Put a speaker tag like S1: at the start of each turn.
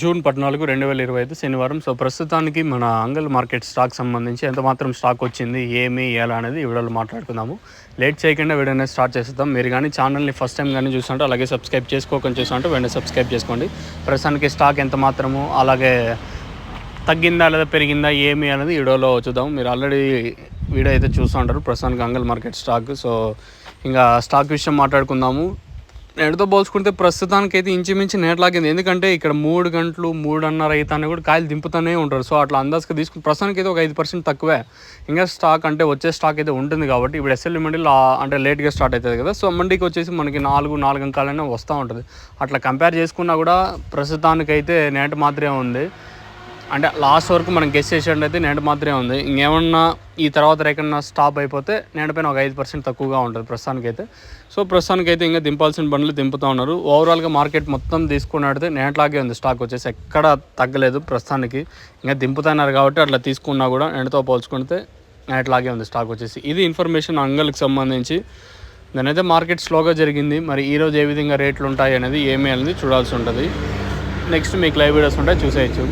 S1: June 14, 2025 శనివారం. So ప్రస్తుతానికి మన అంగల్ మార్కెట్ స్టాక్ సంబంధించి ఎంత మాత్రం స్టాక్ వచ్చింది, ఏమి ఎలా అనేది ఈ వీడియోలో మాట్లాడుకుందాము. లేట్ చేయకుండా వీడియోని స్టార్ట్ చేసేద్దాం. మీరు కానీ ఛానల్ని ఫస్ట్ టైం కానీ చూస్తుంటే అలాగే సబ్స్క్రైబ్ చేసుకోకుండా చూస్తుంటే వెంటనే సబ్స్క్రైబ్ చేసుకోండి. ప్రస్తుతానికి స్టాక్ ఎంత మాత్రము, అలాగే తగ్గిందా లేదా పెరిగిందా ఏమి అనేది వీడియోలో చూద్దాం. మీరు ఆల్రెడీ వీడియో అయితే చూస్తూ ఉంటారు ప్రస్తుతానికి అంగల్ మార్కెట్ స్టాక్. సో ఇంకా స్టాక్ విషయం మాట్లాడుకుందాము. నేటితో పోల్చుకుంటే ప్రస్తుతానికి అయితే ఇంచుమించి నేట్లాగింది. ఎందుకంటే ఇక్కడ 3 గంటలు 3:30 అవుతానే కూడా కాయలు దింపుతూనే ఉంటారు. సో అట్లా అందాజుగా తీసుకుని ప్రస్తుతానికి అయితే ఒక 5% తక్కువే. ఇంకా స్టాక్ అంటే వచ్చే స్టాక్ అయితే ఉంటుంది కాబట్టి ఇప్పుడు ఎస్ఎల్ఈ మండీలో అంటే లేట్గా స్టార్ట్ అవుతుంది కదా. సో మండీకి వచ్చేసి మనకి 4 అంకాలనే వస్తూ ఉంటుంది. అట్లా కంపేర్ చేసుకున్నా కూడా ప్రస్తుతానికైతే నేట మాత్రమే ఉంది. అంటే లాస్ట్ వరకు మనం గెస్ చేసేటైతే నేట మాత్రమే ఉంది. ఇంకేమన్నా ఈ తర్వాత రేకన్నా స్టాప్ అయిపోతే నేటపైన ఒక 5% తక్కువగా ఉంటుంది ప్రస్తుతానికైతే. సో ప్రస్తుతానికైతే ఇంకా దింపాల్సిన బండ్లు దింపుతూ ఉన్నారు. ఓవరాల్గా మార్కెట్ మొత్తం తీసుకున్నట్టయితే నేట్లాగే ఉంది. స్టాక్ వచ్చేసి ఎక్కడ తగ్గలేదు ప్రస్తుతానికి. ఇంకా దింపుతున్నారు కాబట్టి అట్లా తీసుకున్నా కూడా నేటతో పోల్చుకుంటే నేట్లాగే ఉంది స్టాక్ వచ్చేసి. ఇది ఇన్ఫర్మేషన్ అంగల్కి సంబంధించి. దాని అయితే మార్కెట్ స్లోగా జరిగింది. మరి ఈరోజు ఏ విధంగా రేట్లు ఉంటాయి అనేది ఏమీ అనేది చూడాల్సి ఉంటుంది. నెక్స్ట్ మీకు లైవ్ వీడియోస్ ఉంటాయి, చూసేయచ్చు.